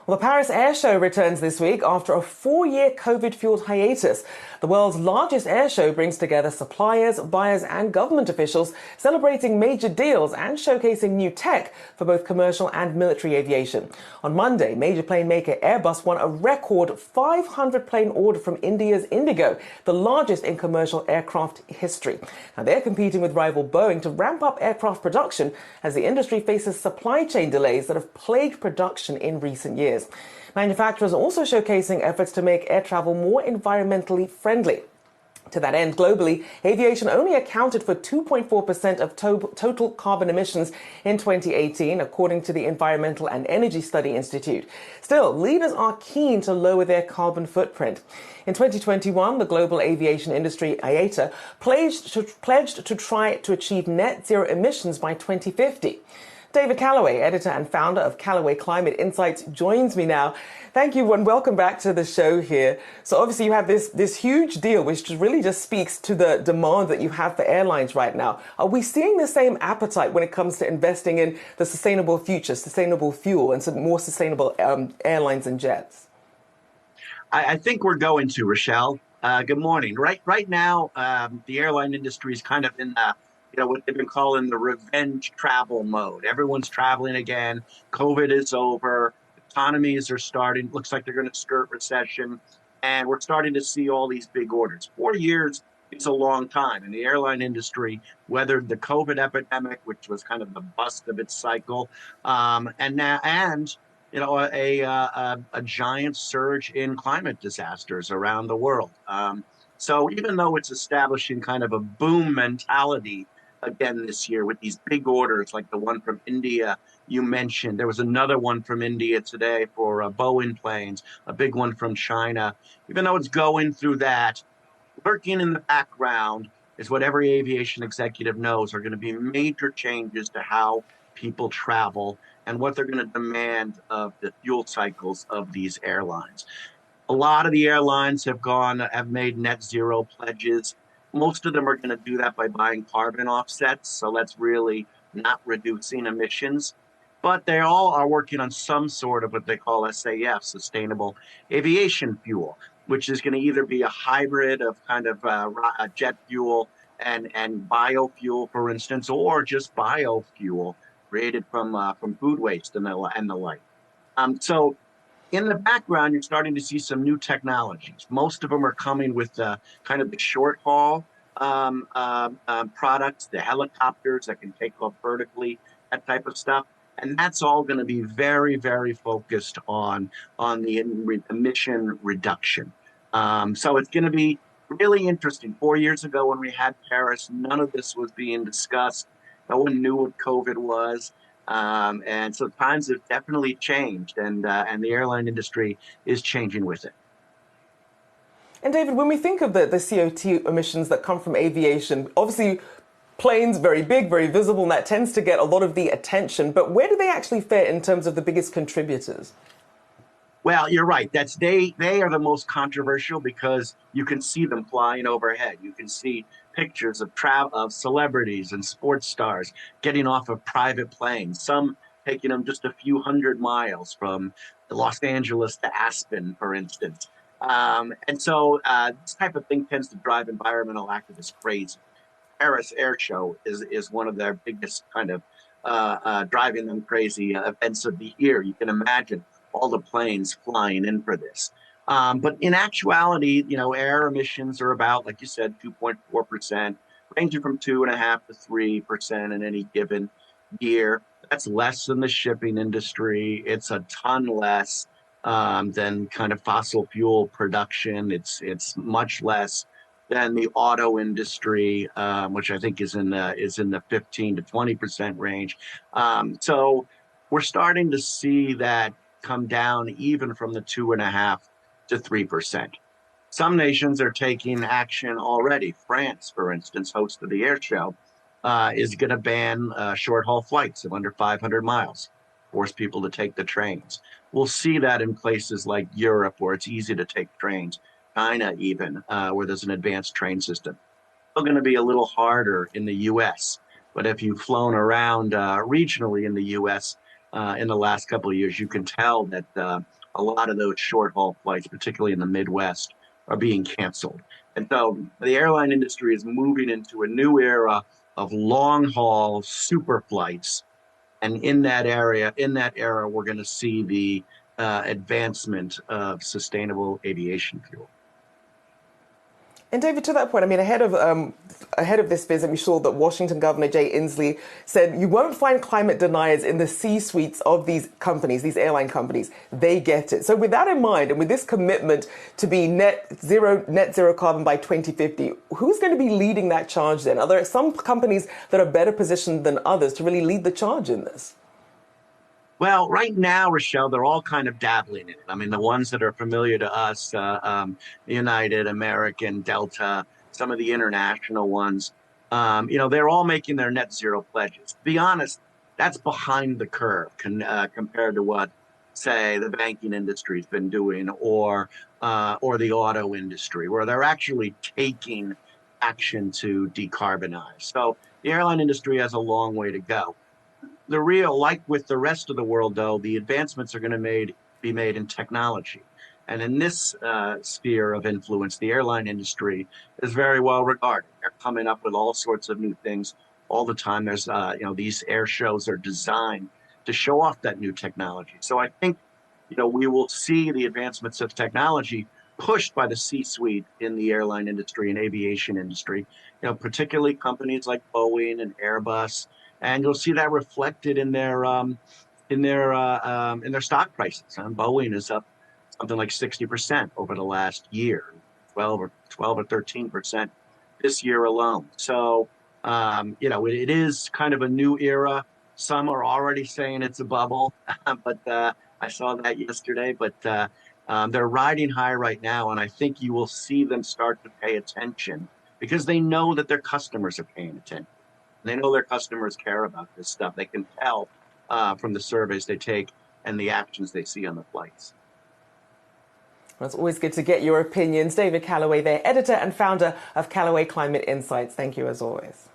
Well, the Paris Air Show returns this week after a 4-year COVID-fueled hiatus. The world's largest air show brings together suppliers, buyers and government officials, celebrating major deals and showcasing new tech for both commercial and military aviation. On Monday, major plane maker Airbus won a record 500-plane order from India's Indigo, the largest in commercial aircraft history. Now, they're competing with rival Boeing to ramp up aircraft production as the industry faces supply chain delays that have plagued production in recent years. Manufacturers are also showcasing efforts to make air travel more environmentally friendly. To that end, globally, aviation only accounted for 2.4% of total carbon emissions in 2018, according to the Environmental and Energy Study Institute. Still, leaders are keen to lower their carbon footprint. In 2021, the global aviation industry, IATA, pledged to try to achieve net zero emissions by 2050. David Callaway, editor and founder of Callaway Climate Insights, joins me now. Thank you and welcome back to the show here. So obviously you have this huge deal which really just speaks to the demand that you have for airlines right now. Are we seeing the same appetite when it comes to investing in the sustainable future, sustainable fuel and some more sustainable airlines and jets? I think we're going to, Rachelle. Good morning. Right now, the airline industry is kind of in what they've been calling the revenge travel mode. Everyone's traveling again. COVID is over. Economies are starting. Looks like they're going to skirt recession. And we're starting to see all these big orders. 4 years is a long time. And the airline industry weathered the COVID epidemic, which was kind of the bust of its cycle. A giant surge in climate disasters around the world. So even though it's establishing kind of a boom mentality again this year with these big orders like the one from India you mentioned. There was another one from India today for Boeing planes, a big one from China. Even though it's going through that, lurking in the background is what every aviation executive knows are going to be major changes to how people travel and what they're going to demand of the fuel cycles of these airlines. A lot of the airlines have made net zero pledges. Most of them are going to do that by buying carbon offsets. So that's really not reducing emissions. But they all are working on some sort of what they call SAF, sustainable aviation fuel, which is going to either be a hybrid of kind of jet fuel and biofuel, for instance, or just biofuel created from food waste and the like. So in the background, you're starting to see some new technologies. Most of them are coming with kind of the short haul products, the helicopters that can take off vertically, that type of stuff. And that's all going to be very, very focused on the emission reduction. So it's going to be really interesting. 4 years ago when we had Paris, none of this was being discussed. No one knew what COVID was. And so times have definitely changed, and the airline industry is changing with it. And David, when we think of the CO2 emissions that come from aviation, obviously planes, very big, very visible, and that tends to get a lot of the attention. But where do they actually fit in terms of the biggest contributors? Well, you're right. They are the most controversial because you can see them flying overhead. You can see pictures of celebrities and sports stars getting off of private planes, some taking them just a few hundred miles from Los Angeles to Aspen, for instance. And so this type of thing tends to drive environmental activists crazy. Paris Air Show is one of their biggest kind of driving them crazy events of the year. You can imagine all the planes flying in for this. But in actuality, air emissions are about, like you said, 2.4%, ranging from 2.5% to 3% in any given year. That's less than the shipping industry. It's a ton less than kind of fossil fuel production. It's much less than the auto industry, which I think is in the 15 to 20% range. So we're starting to see that come down even from the 2.5% to 3%. Some nations are taking action already. France, for instance, host of the air show, is going to ban short-haul flights of under 500 miles, force people to take the trains. We'll see that in places like Europe, where it's easy to take trains, China even, where there's an advanced train system. Still going to be a little harder in the U.S., but if you've flown around regionally in the U.S., in the last couple of years, you can tell that a lot of those short haul flights, particularly in the Midwest, are being canceled. And so the airline industry is moving into a new era of long haul super flights. And in that era, we're going to see the advancement of sustainable aviation fuel. And David, to that point, I mean, ahead of this visit, we saw that Washington Governor Jay Inslee said you won't find climate deniers in the C-suites of these companies, these airline companies. They get it. So with that in mind, and with this commitment to be net zero carbon by 2050, who's going to be leading that charge then? Are there some companies that are better positioned than others to really lead the charge in this? Well, right now, Rachelle, they're all kind of dabbling in it. I mean, the ones that are familiar to us, United, American, Delta, some of the international ones, they're all making their net zero pledges. To be honest, that's behind the curve compared to what, say, the banking industry's been doing, or the auto industry, where they're actually taking action to decarbonize. So the airline industry has a long way to go. Like with the rest of the world, though, the advancements are going to be made in technology. And in this sphere of influence, the airline industry is very well regarded. They're coming up with all sorts of new things all the time. There's, these air shows are designed to show off that new technology. So I think, we will see the advancements of technology pushed by the C-suite in the airline industry and aviation industry, particularly companies like Boeing and Airbus. And you'll see that reflected in their stock prices. And Boeing is up something like 60% over the last year, 12 or 13% this year alone. So it is kind of a new era. Some are already saying it's a bubble, but I saw that yesterday. But they're riding high right now, and I think you will see them start to pay attention because they know that their customers are paying attention. They know their customers care about this stuff. They can tell from the surveys they take and the actions they see on the flights. Well, it's always good to get your opinions. David Callaway there, editor and founder of Callaway Climate Insights. Thank you as always.